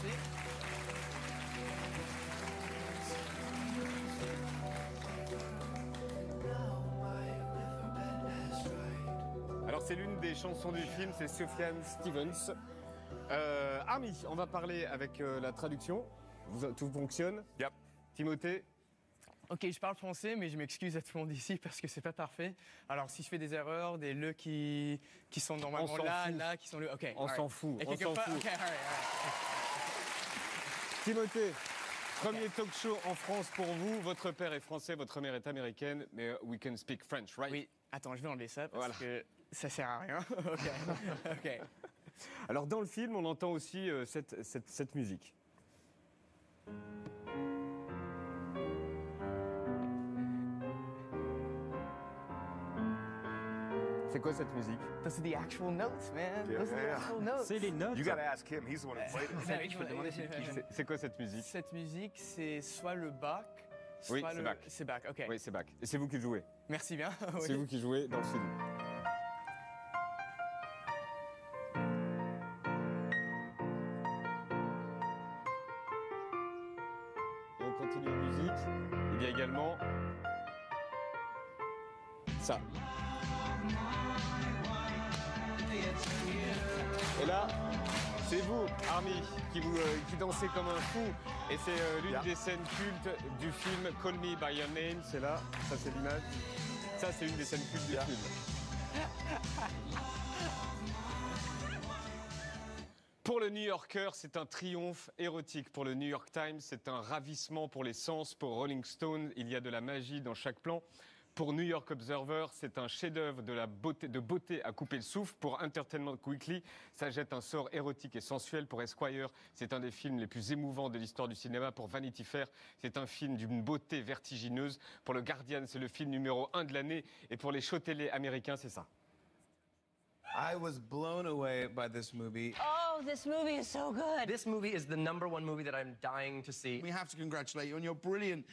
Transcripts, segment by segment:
Merci. Alors c'est l'une des chansons du film, c'est Sufjan Stevens. Army, on va parler avec la traduction. Tout fonctionne? Yep. Timothée? Ok, je parle français, mais je m'excuse à tout le monde ici parce que c'est pas parfait. Alors, si je fais des erreurs, des le qui sont normalement là, qui sont le. Ok. On s'en fout. Et On s'en fout. Ok, all right. Timothée, premier talk show en France pour vous. Votre père est français, votre mère est américaine, mais we can speak French, right? Oui. Attends, je vais enlever ça parce que ça sert à rien. Ok. Alors dans le film, on entend aussi cette musique. C'est quoi cette musique? Those are the actual notes, man. Those are the actual notes. C'est les notes. You gotta ask him, he's the one who played it. C'est à lui qu'il faut demander, c'est qui. C'est quoi cette musique? Cette musique, c'est soit le Bach, soit Oui, c'est Bach. C'est Bach, ok. Oui, c'est Bach. Et c'est vous qui jouez? Merci bien. C'est vous qui jouez dans le film. Et on continue en musique. Il y a également ça. Et là, c'est vous, Army, qui dansez comme un fou. Et c'est l'une des scènes cultes du film Call Me By Your Name. C'est là, ça c'est l'image. Ça c'est une des scènes cultes du film. Pour le New Yorker, c'est un triomphe érotique. Pour le New York Times, c'est un ravissement pour les sens. Pour Rolling Stone, il y a de la magie dans chaque plan. Pour New York Observer, c'est un chef-d'œuvre de beauté à couper le souffle. Pour Entertainment Weekly, ça jette un sort érotique et sensuel. Pour Esquire, c'est un des films les plus émouvants de l'histoire du cinéma. Pour Vanity Fair, c'est un film d'une beauté vertigineuse. Pour le Guardian, c'est le film numéro 1 de l'année. Et pour les shows télé américains, c'est ça. I was blown away by this movie. Oh, this movie is so good. This movie is the #1 movie that I'm dying to see. We have to congratulate you on your brilliant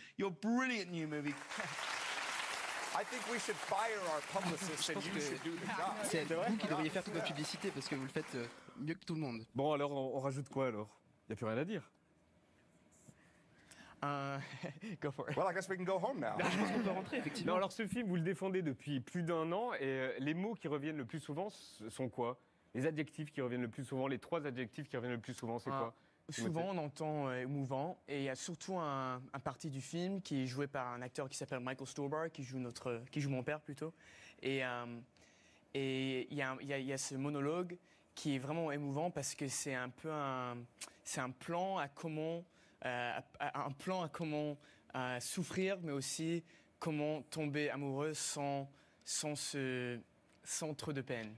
new movie. I think we should fire our publicist and you should do the job. C'est vous qui devriez faire toute votre publicité parce que vous le faites mieux que tout le monde. Bon, alors, on rajoute quoi, alors? Il n'y a plus rien à dire. Go for it. Well, I guess we can go home now. Je pense qu'on peut rentrer, effectivement. Non, alors, ce film, vous le défendez depuis plus d'1 an. Et les mots qui reviennent le plus souvent, ce sont quoi? Les adjectifs qui reviennent le plus souvent, les 3 adjectifs qui reviennent le plus souvent, c'est quoi? Souvent, on entend émouvant, et il y a surtout un parti du film qui est joué par un acteur qui s'appelle Michael Stuhlbarg, qui joue mon père plutôt. Et il y a ce monologue qui est vraiment émouvant parce que c'est un peu un plan à comment souffrir, mais aussi comment tomber amoureux sans trop de peine.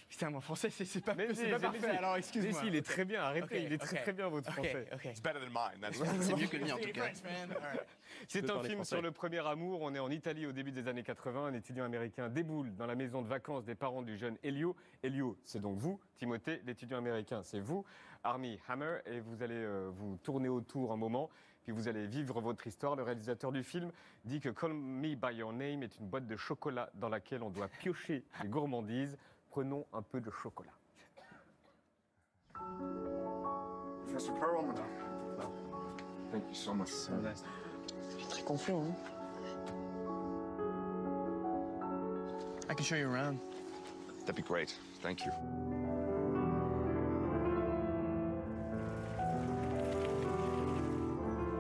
Putain, mon français, c'est pas parfait, alors excuse-moi. Mais si, il est très bien, arrêtez, Okay, il est très bien, votre français. It's better than mine, that's C'est mieux que le mien, en tout cas. C'est un film sur le premier amour. On est en Italie au début des années 80. Un étudiant américain déboule dans la maison de vacances des parents du jeune Elio. Elio, c'est donc vous, Timothée. L'étudiant américain, c'est vous, Armie Hammer. Et vous allez vous tourner autour un moment, puis vous allez vivre votre histoire. Le réalisateur du film dit que Call Me By Your Name est une boîte de chocolat dans laquelle on doit piocher des gourmandises. Prenons un peu de chocolat. Professor Perlman. Thank you so much. So nice. Je suis très confiant, hein. I can show you around. That'd be great. Thank you.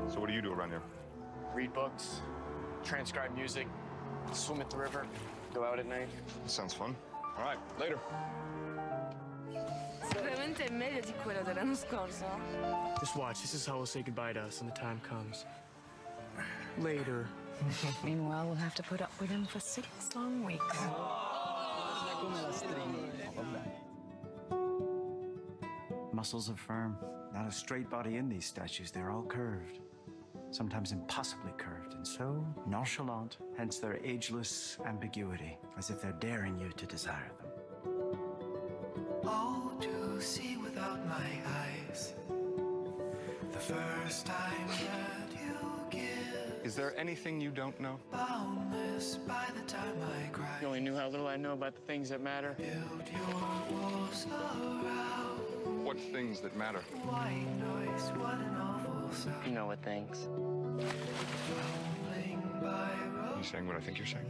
So what do you do around here? Read books, transcribe music, swim at the river, go out at night. Sounds fun. All right, later. Sicuramente è meglio di quello dell'anno scorso. Just watch. This is how we'll say goodbye to us when the time comes. Later. Meanwhile, we'll have to put up with him for 6 long weeks. Muscles are firm. Not a straight body in these statues. They're all curved. Sometimes impossibly curved, and so nonchalant, hence their ageless ambiguity, as if they're daring you to desire them. Oh, to see without my eyes, the first time that you give. Is there anything you don't know? Boundless by the time I cry. You only knew how little I know about the things that matter. Build your walls around. What things that matter? White noise, what an awful sound. You know what things. Rolling by road, You saying what I think you're saying?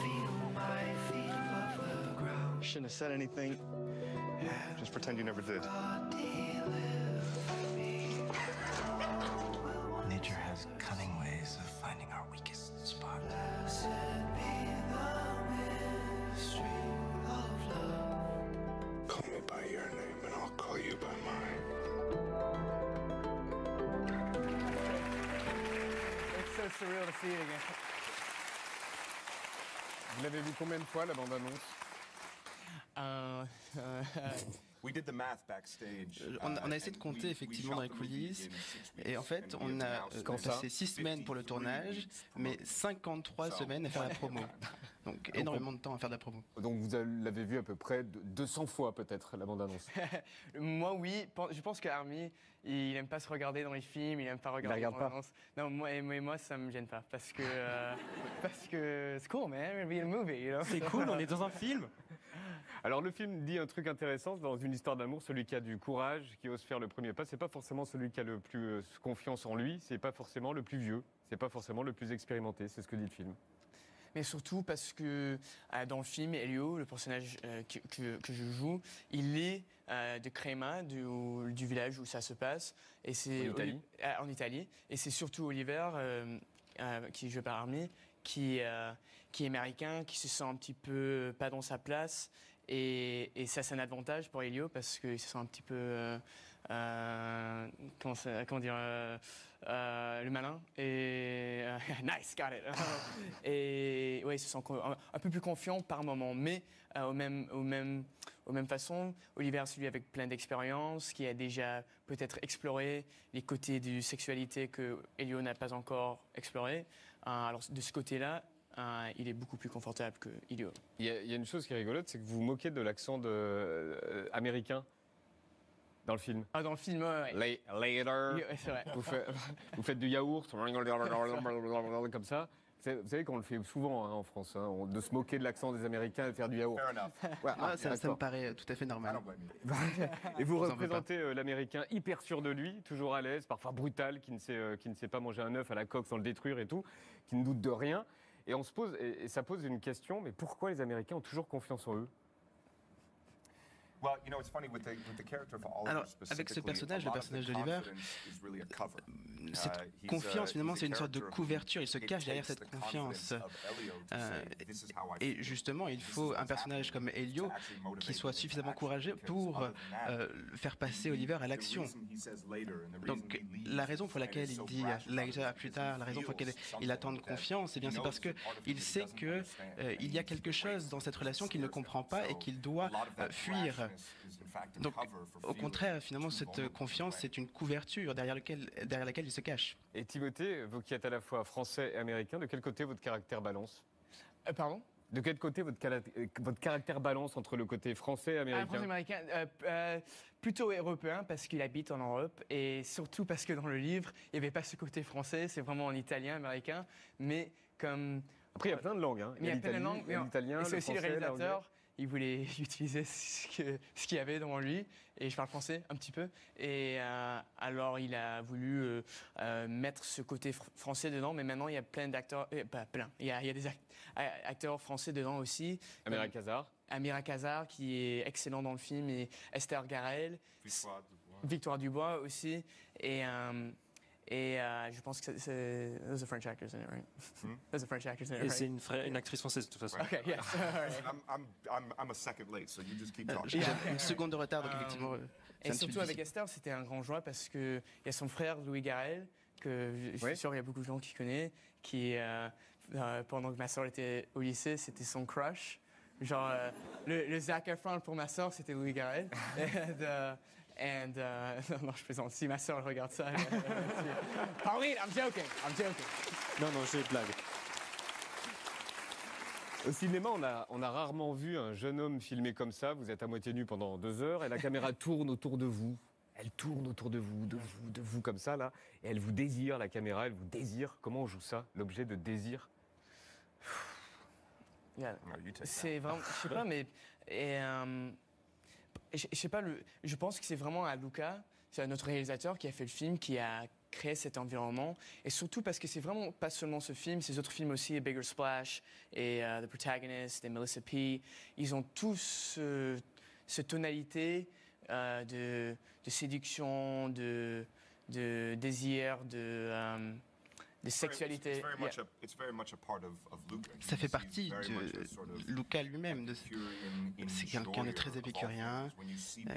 feel my feet above the ground. Shouldn't have said anything. Just pretend you never did. Nature has cunning ways of finding our weakest spot. Blessed be the mystery of love. Call me by your name and I'll call you by mine. It's so surreal to see it again. Vous l'avez vu combien de fois, la bande-annonce? We did the math backstage. On a essayé de compter effectivement dans les coulisses et en fait on a passé 6 semaines pour le tournage mais 53 semaines à faire la promo. Donc énormément de temps à faire de la promo. Donc vous l'avez vu à peu près 200 fois peut-être, la bande-annonce. Moi, oui. Je pense qu'Army, il aime pas se regarder dans les films, il aime pas regarder regarde dans pas. l'annonce. Non, moi, ça me gêne pas. Parce que c'est cool, man. We're in a movie, you know? C'est cool, on est dans un film. Alors le film dit un truc intéressant, dans une histoire d'amour, celui qui a du courage, qui ose faire le premier pas, c'est pas forcément celui qui a le plus confiance en lui, c'est pas forcément le plus vieux, c'est pas forcément le plus expérimenté, c'est ce que dit le film. Mais surtout parce que dans le film, Elio, le personnage que je joue, il est de Crema, du village où ça se passe. Et c'est En Italie. En Italie. Et c'est surtout Oliver, qui est joué par Army, qui est américain, qui se sent un petit peu pas dans sa place. Et ça, c'est un avantage pour Elio parce qu'il se sent un petit peu, comment dire, le malin. Et nice, got it. Et ouais, il se sent un peu plus confiant par moment, mais aux mêmes façons, Oliver, c'est lui avec plein d'expérience, qui a déjà peut-être exploré les côtés de sexualité que Elio n'a pas encore exploré. Alors de ce côté-là, il est beaucoup plus confortable que Elio. Il y a une chose qui est rigolote, c'est que vous vous moquez de l'accent américain dans le film. Ah, dans le film, ouais. Later, Ouais, c'est vrai. vous faites du yaourt, comme ça. Vous savez qu'on le fait souvent en France, hein, de se moquer de l'accent des Américains et de faire du yaourt. Fair enough. Ouais, Ça me paraît tout à fait normal. Et vous Vous en veux représentez l'Américain hyper sûr de lui, toujours à l'aise, parfois brutal, qui ne sait pas manger un œuf à la coque sans le détruire et tout, qui ne doute de rien. Et on se pose, et ça pose une question, mais pourquoi les Américains ont toujours confiance en eux? Well, you know, it's funny with the character of Oliver. Alors, avec ce personnage, le personnage d'Oliver, cette confiance, finalement, c'est une sorte de couverture. Il se cache derrière cette confiance. Et justement, il faut un personnage comme Elio qui soit suffisamment courageux pour faire passer Oliver à l'action. Donc, la raison pour laquelle il dit later, plus tard, la raison pour laquelle il attend de confiance, eh bien, c'est parce qu'il sait qu'il y a quelque chose dans cette relation qu'il ne comprend pas et qu'il doit fuir. Donc, au contraire, finalement, cette confiance, c'est une couverture derrière laquelle il se cache. Et Timothée, vous qui êtes à la fois français et américain, de quel côté votre caractère balance? Pardon? De quel côté votre caractère balance entre le côté français et américain? Français-américain, plutôt européen parce qu'il habite en Europe et surtout parce que dans le livre, il n'y avait pas ce côté français, c'est vraiment en italien, américain, mais comme... Après, il y a plein de langues. Hein. Il y a plein de langues, mais l'italien, et c'est le aussi le français, réalisateur. Il voulait utiliser ce qu'il y avait devant lui. Et je parle français un petit peu. Et alors, il a voulu mettre ce côté français dedans. Mais maintenant, il y a plein d'acteurs... pas plein. Il y a des acteurs français dedans aussi. Amira Kazar. Amira Kazar, qui est excellent dans le film. Et Esther Garel. Victoire Dubois aussi. Et je pense que c'est... Those are French actors in it, right? Those are French actors in it, Et right? c'est une actrice française de toute façon. Okay, yes. I'm a second late, so you just keep talking. J'ai une seconde de retard, donc effectivement... Et surtout avec Esther, c'était un grand joie parce qu'il y a son frère Louis Garrel, que je suis sûr qu'il y a beaucoup de gens qui connaissent, qui, pendant que ma soeur était au lycée, c'était son crush. Genre, le Zac Efron pour ma soeur, c'était Louis Garrel. Non, je plaisante. Si ma soeur regarde ça, Pauline, I'm joking. Non, c'est une blague. Au cinéma, on a rarement vu un jeune homme filmé comme ça. Vous êtes à moitié nu pendant 2 heures et la caméra tourne autour de vous. Elle tourne autour de vous comme ça, là. Et elle vous désire, la caméra, elle vous désire. Comment on joue ça, l'objet de désir? C'est vraiment... Je sais pas, mais... je sais pas, je pense que c'est vraiment à Luca, c'est notre réalisateur qui a fait le film, qui a créé cet environnement. Et surtout parce que c'est vraiment pas seulement ce film, ces autres films aussi, Bigger Splash et The Protagonist et Melissa P. Ils ont tous cette tonalité de séduction, de désir, de sexualité. Ça fait partie de Luca lui-même. C'est quelqu'un de très épicurien,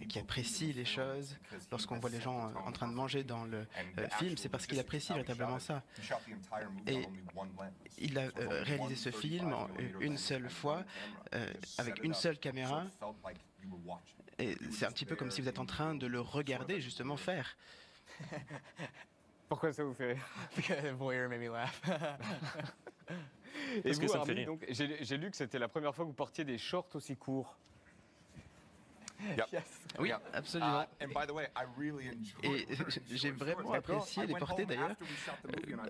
qui apprécie les choses. Lorsqu'on voit les gens en train de manger dans le film, c'est parce qu'il apprécie véritablement ça. Et il a réalisé ce film une seule fois, avec une seule caméra. Et c'est un petit peu comme si vous êtes en train de le regarder justement faire. Pourquoi ça vous fait rire? Because the voyeur made me laugh. Et Parce que vous, ça me fait Armin, rire. donc, j'ai lu que c'était la première fois que vous portiez des shorts aussi courts. Yes. Oui, absolument. And by the way, I really enjoyed Et j'ai vraiment apprécié les porter d'ailleurs.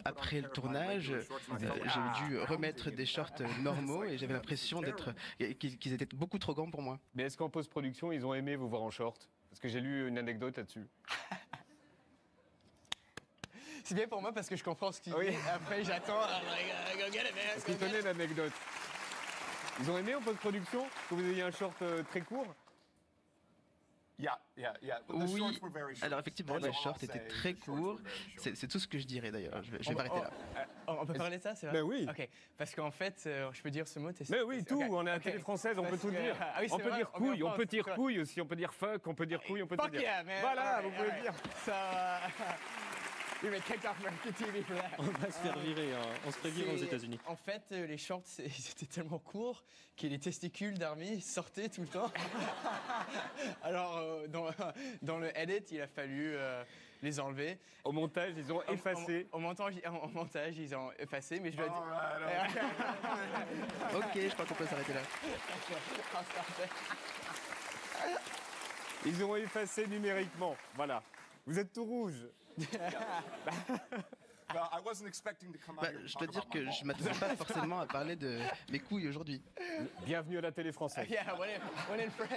Après le tournage, j'ai dû remettre des shorts normaux et j'avais l'impression qu'ils étaient beaucoup trop grands pour moi. Mais est-ce qu'en post-production, ils ont aimé vous voir en short? Parce que j'ai lu une anecdote là-dessus. C'est bien pour moi parce que je comprends ce qu'il dit. Après, j'attends. Go get it, man. Est-ce que vous connaissez l'anecdote? Ils ont aimé en post-production que vous ayez un short très court? Oui, alors effectivement, les shorts étaient très courts. C'est tout ce que je dirais d'ailleurs. Je vais m'arrêter là. On peut parler de ça, c'est vrai? Ben oui. Ok, parce qu'en fait, je peux dire ce mot. Mais oui, tout. On est à la télé française, on peut tout dire. Ah oui, on c'est peut vrai, dire couille, on peut dire couille aussi, on peut dire fuck, on peut dire couille, on peut tout Fuck dire. yeah, man. Voilà, vous pouvez dire. Ça. We were kicked off American TV for that. On va se faire virer, on se fait virer aux États-Unis. En fait, les shorts, ils étaient tellement courts que les testicules d'Army sortaient tout le temps. Alors, dans le edit, il a fallu les enlever. Au montage, ils ont effacé. Au montage, ils ont effacé, mais je dois dire. Ok, je crois qu'on peut s'arrêter là. Ils ont effacé numériquement. Voilà. Vous êtes tout rouge. Je dois dire que je ne m'attendais pas forcément à parler de mes couilles aujourd'hui. Bienvenue à la télé française. Yeah, one in France, man. One in France.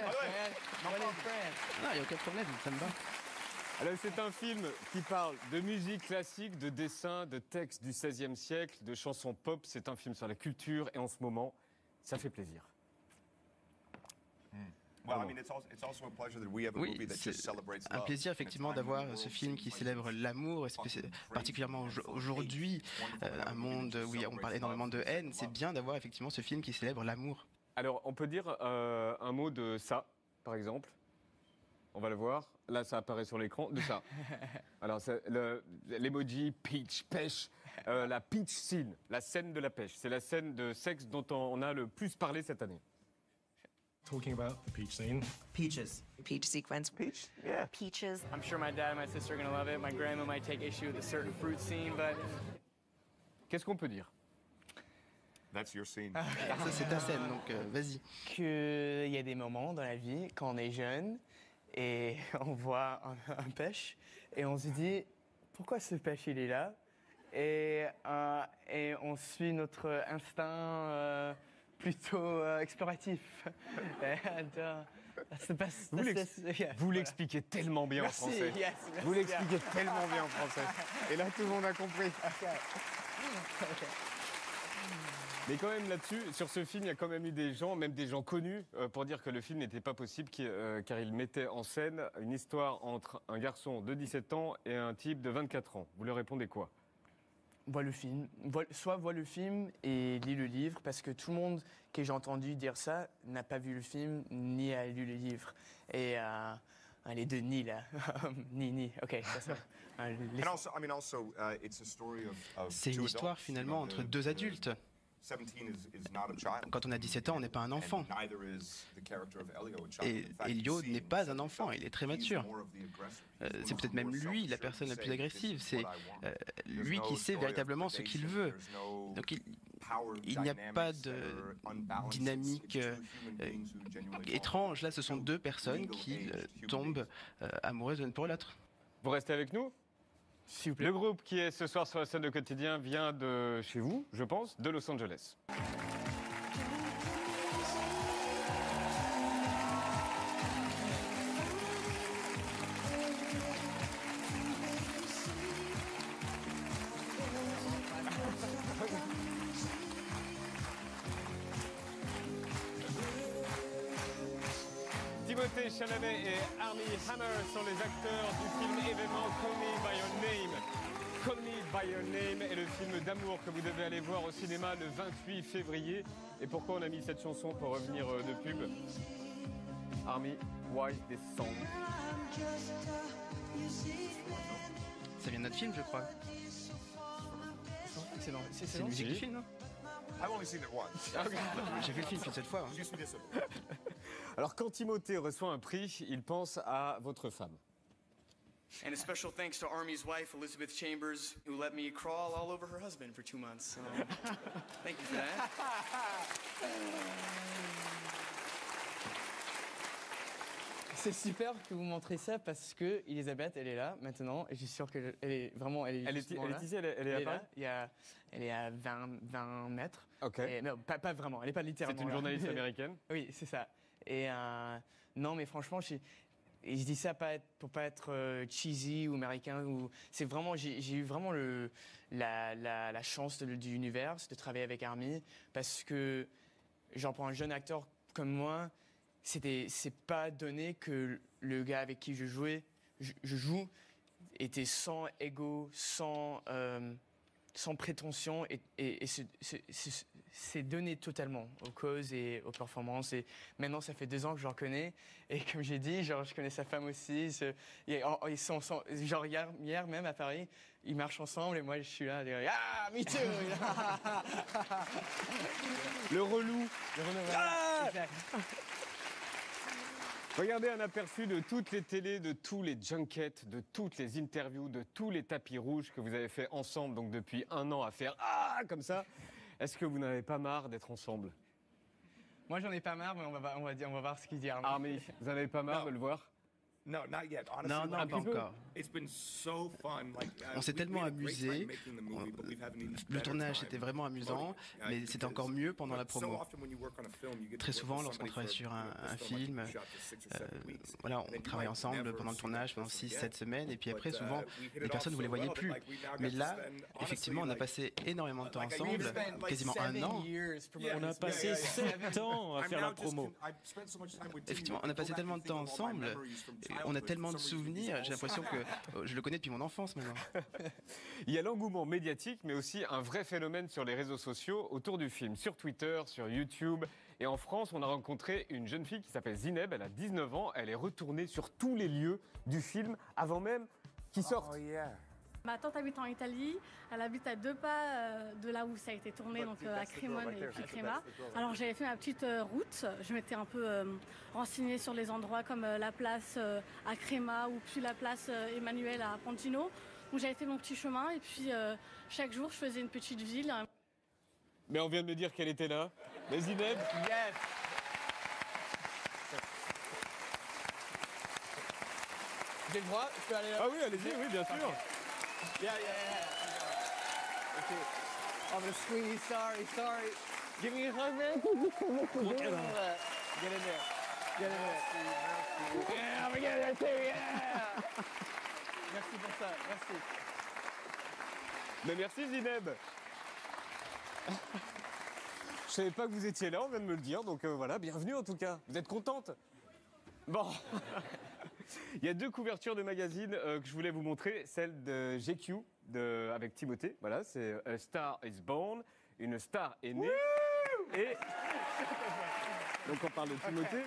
Non, il n'y a aucun problème, ça me va. Alors, c'est un film qui parle de musique classique, de dessin, de textes du XVIe siècle, de chansons pop. C'est un film sur la culture et en ce moment, ça fait plaisir. Oui, c'est un plaisir effectivement d'avoir ce film qui célèbre l'amour, et particulièrement aujourd'hui, un monde où on parle énormément de haine. C'est bien d'avoir effectivement ce film qui célèbre l'amour. Alors, on peut dire un mot de ça, par exemple. On va le voir. Là, ça apparaît sur l'écran, de ça. Alors, l'emoji peach, pêche, la peach scene, la scène de la pêche. C'est la scène de sexe dont on a le plus parlé cette année. Talking about the peach scene. Peaches. Peach sequence. Peach? Yeah. Peaches. I'm sure my dad and my sister are gonna love it. My grandma might take issue with a certain fruit scene, but. Qu'est-ce qu'on peut dire? That's your scene. Ça, c'est ta scène, donc vas-y. Qu'il y a des moments dans la vie, quand on est jeune, et on voit un pêche, et on se dit, pourquoi ce pêche, il est là? Et on suit notre instinct plutôt exploratif. Vous l'expliquez tellement bien en français. Yes, vous l'expliquez tellement bien en français. Et là, tout le monde a compris. Mais quand même là-dessus, sur ce film, il y a quand même eu des gens, même des gens connus, pour dire que le film n'était pas possible, car il mettait en scène une histoire entre un garçon de 17 ans et un type de 24 ans. Vous leur répondez quoi? Voit le film. Soit voit le film et lit le livre, parce que tout le monde que j'ai entendu dire ça n'a pas vu le film ni a lu le livre. Et les deux ni là. ni. Ok, ça. C'est une histoire finalement entre deux adultes. Quand on a 17 ans, on n'est pas un enfant. Et Elio n'est pas un enfant, il est très mature. C'est peut-être même lui la personne la plus agressive. C'est lui qui sait véritablement ce qu'il veut. Donc il n'y a pas de dynamique étrange. Là, ce sont deux personnes qui tombent amoureuses l'une pour l'autre. Vous restez avec nous? S'il vous plaît. Le groupe qui est ce soir sur la scène de Quotidien vient de chez vous, je pense, de Los Angeles. Chalamet et Armie Hammer sont les acteurs du film événement Call Me By Your Name. Call Me By Your Name est le film d'amour que vous devez aller voir au cinéma le 28 février. Et pourquoi on a mis cette chanson pour revenir de pub? Armie, why this song? Ça vient de notre film, je crois. C'est la musique du film, non? I've only seen it once. J'ai vu le film cette fois. Just this. Alors quand Timothée reçoit un prix, il pense à votre femme. And a special thanks to Army's wife, Elizabeth Chambers, who let me crawl all over her husband for 2 months. Thank you for that. C'est super que vous montrez ça parce que Elisabeth, elle est là maintenant et je suis sûr qu'elle est vraiment. Elle est ici, elle est à Paris. Elle est à 20 mètres. Ok. Et, non, pas vraiment, elle n'est pas littéralement. C'est une là. journaliste américaine. Oui, c'est ça. Et non, mais franchement, je dis ça pour pas être cheesy ou américain. C'est vraiment, j'ai eu vraiment la chance de l'univers de travailler avec Armie parce que, genre, pour un jeune acteur comme moi, c'est pas donné que le gars avec qui je joue était sans ego, sans prétention et c'est donné totalement aux causes et aux performances. Et maintenant, ça fait 2 ans que je le reconnais. Et comme j'ai dit, genre, je connais sa femme aussi. Ils sont genre hier même à Paris, ils marchent ensemble et moi je suis là, ah, me too. Le relou. Ah, regardez un aperçu de toutes les télés, de tous les junkets, de toutes les interviews, de tous les tapis rouges que vous avez fait ensemble, donc depuis 1 an à faire comme ça. Est-ce que vous n'avez pas marre d'être ensemble? Moi, j'en ai pas marre, mais on va voir ce qu'il dit. Armie, vous n'avez pas marre de le voir? No, not yet. Honestly, Non, pas encore. It's been so fun. On s'est tellement amusé. Le tournage était vraiment amusant, mais c'était encore mieux pendant la promo. Très souvent, lorsqu'on travaille sur un film, voilà, on travaille ensemble pendant le tournage, pendant 6-7 semaines, et puis après, souvent, les personnes, vous les voyez plus. Mais là, effectivement, on a passé énormément de temps ensemble, quasiment 1 an. On a passé 7 ans à faire la promo. Effectivement, on a passé tellement de temps ensemble, on a tellement de souvenirs, j'ai l'impression que je le connais depuis mon enfance maintenant. Il y a l'engouement médiatique, mais aussi un vrai phénomène sur les réseaux sociaux autour du film, sur Twitter, sur YouTube. Et en France, on a rencontré une jeune fille qui s'appelle Zineb, elle a 19 ans, elle est retournée sur tous les lieux du film avant même qu'il sorte. Ma tante habite en Italie, elle habite à 2 pas de là où ça a été tourné, donc à Crémone et puis Créma. Alors j'avais fait ma petite route, je m'étais un peu renseignée sur les endroits comme la place à Créma ou puis la place Emmanuel à Pontino. Donc j'avais fait mon petit chemin et puis chaque jour je faisais une petite ville. Mais on vient de me dire qu'elle était là. Mais Zineb, yes. J'ai le droit, je peux aller là. Ah oui, allez-y, oui, bien sûr. Yeah. Okay. Oh, the Sweeney, sorry. Give me a hug, man. Get in there. Yeah, I'm gonna get there too, yeah. Merci pour ça, merci. Mais merci Zineb. Je savais pas que vous étiez là, on vient de me le dire, donc voilà, bienvenue en tout cas. Vous êtes contente? Bon. Il y a 2 couvertures de magazines que je voulais vous montrer. Celle de GQ avec Timothée. Voilà, c'est A Star is Born. Une star est née. Et donc on parle de Timothée.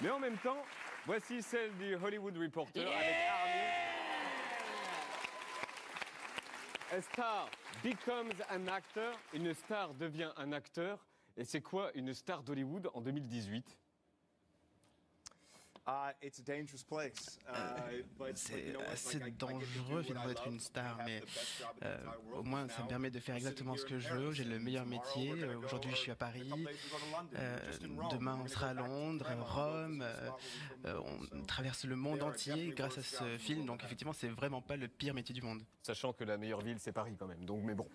Mais en même temps, voici celle du Hollywood Reporter avec Armie. A star becomes an actor. Une star devient un acteur. Et c'est quoi une star d'Hollywood en 2018? It's a dangerous place. C'est assez dangereux finalement d'être une star, mais au moins ça me permet de faire exactement ce que je veux. J'ai le meilleur métier. Aujourd'hui je suis à Paris. Demain on sera à Londres, à Rome. On traverse le monde entier grâce à ce film. Donc effectivement c'est vraiment pas le pire métier du monde. Sachant que la meilleure ville c'est Paris quand même. Donc mais bon.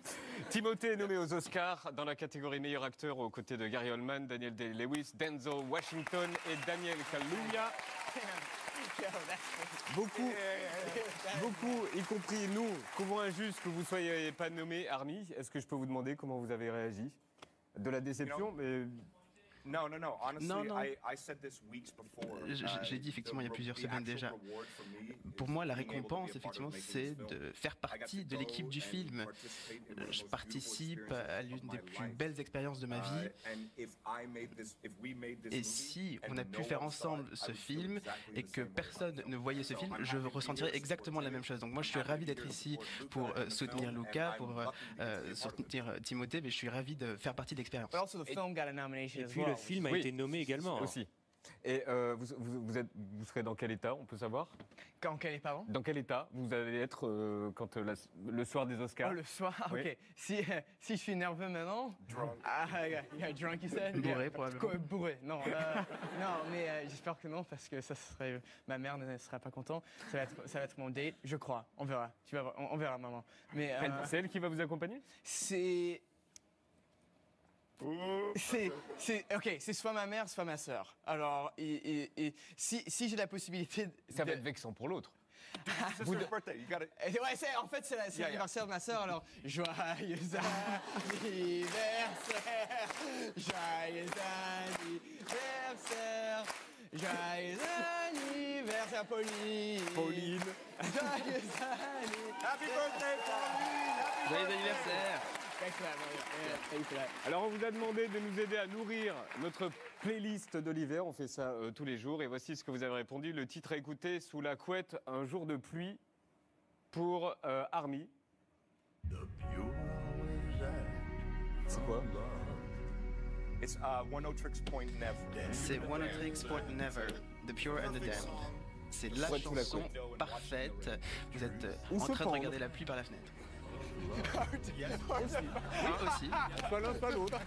Timothée est nommé aux Oscars dans la catégorie meilleur acteur aux côtés de Gary Oldman, Daniel Day-Lewis, Denzel Washington et Daniel Kaluuya. Beaucoup, y compris nous, trouvons injuste que vous soyez pas nommé. Armie, est-ce que je peux vous demander comment vous avez réagi? De la déception, mais No. Honestly, Non, non. I said this weeks before. J'ai dit effectivement il y a plusieurs semaines déjà. Pour moi, la récompense, effectivement, c'est de faire partie de l'équipe du film. Je participe à l'une des plus belles expériences de ma vie. Et si on a pu faire ensemble ce film et que personne ne voyait ce film, je ressentirais exactement la même chose. Donc moi, je suis ravi d'être ici pour soutenir Luca, pour soutenir Timothée, mais je suis ravi de faire partie de l'expérience. Et puis le film a été nommé également. Aussi. Et vous serez dans quel état, on peut savoir? Dans quel état, pardon? Dans quel état vous allez être le soir des Oscars? Oh, le soir, oui. ok. Si je suis nerveux maintenant... Drunk. Yeah, drunk, you said? Bourré, probablement. Bourré, non. Non, mais j'espère que non, parce que ça serait... Ma mère ne serait pas contente. Ça va être mon date, je crois. On verra. Tu vas voir, on verra, maman. Mais c'est elle qui va vous accompagner? C'est soit ma mère, soit ma sœur. Alors, si j'ai la possibilité... Ça va être vexant pour l'autre. Ouais, en fait, c'est l'anniversaire de ma sœur, alors joyeux anniversaire, joyeux anniversaire, joyeux anniversaire, Pauline. Pauline. Joyeux anniversaire. Happy birthday, Pauline. Joyeux anniversaire. Alors on vous a demandé de nous aider à nourrir notre playlist de l'hiver, on fait ça tous les jours et voici ce que vous avez répondu. Le titre à écouter, Sous la couette, un jour de pluie pour Army. C'est quoi? One O Tricks Point Never. C'est One O Tricks Point Never, The Pure and the Damned. C'est la chanson parfaite. Vous êtes en train de regarder la pluie par la fenêtre. Oui, aussi. Soit l'un, soit l'autre.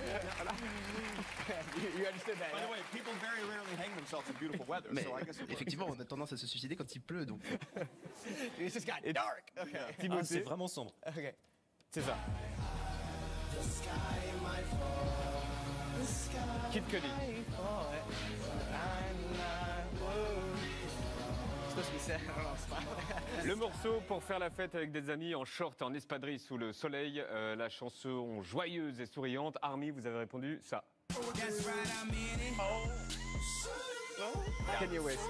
Mais effectivement, on a tendance à se suicider quand il pleut, donc. Ah, c'est vraiment sombre. Okay. C'est ça. Kid Cudi. Le morceau pour faire la fête avec des amis en short, en espadrille sous le soleil. La chanson joyeuse et souriante. Army, vous avez répondu ça. Kanye West.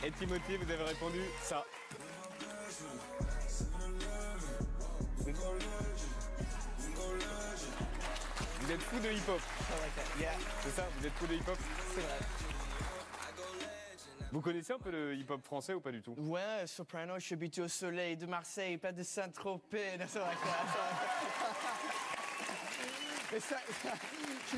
Et Timothy, vous avez répondu ça. Vous êtes fou de hip-hop. C'est ça, vous êtes fou de hip-hop? C'est vrai. Vous connaissez un peu le hip-hop français ou pas du tout? Ouais, Soprano, je suis habitué au soleil de Marseille, pas de Saint-Tropez. C'est vrai. Mais ça, je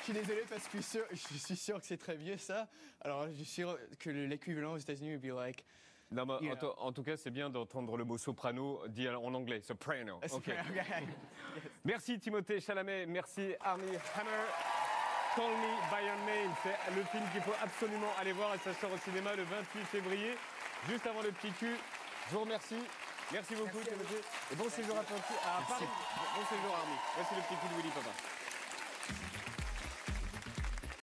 suis désolé parce que je suis sûr que c'est très vieux ça. Alors je suis sûr que l'équivalent aux États-Unis would be like. Non, mais en tout cas, c'est bien d'entendre le mot soprano dit en anglais, soprano. Okay. Merci Timothée Chalamet, merci Armie Hammer. Call Me By Your Name, c'est le film qu'il faut absolument aller voir et ça sort au cinéma le 28 février, juste avant le petit cul. Je vous remercie. Merci beaucoup Timothée. Et bon séjour à toi. Bon séjour Armie. Voici le petit cul de Willy Papa.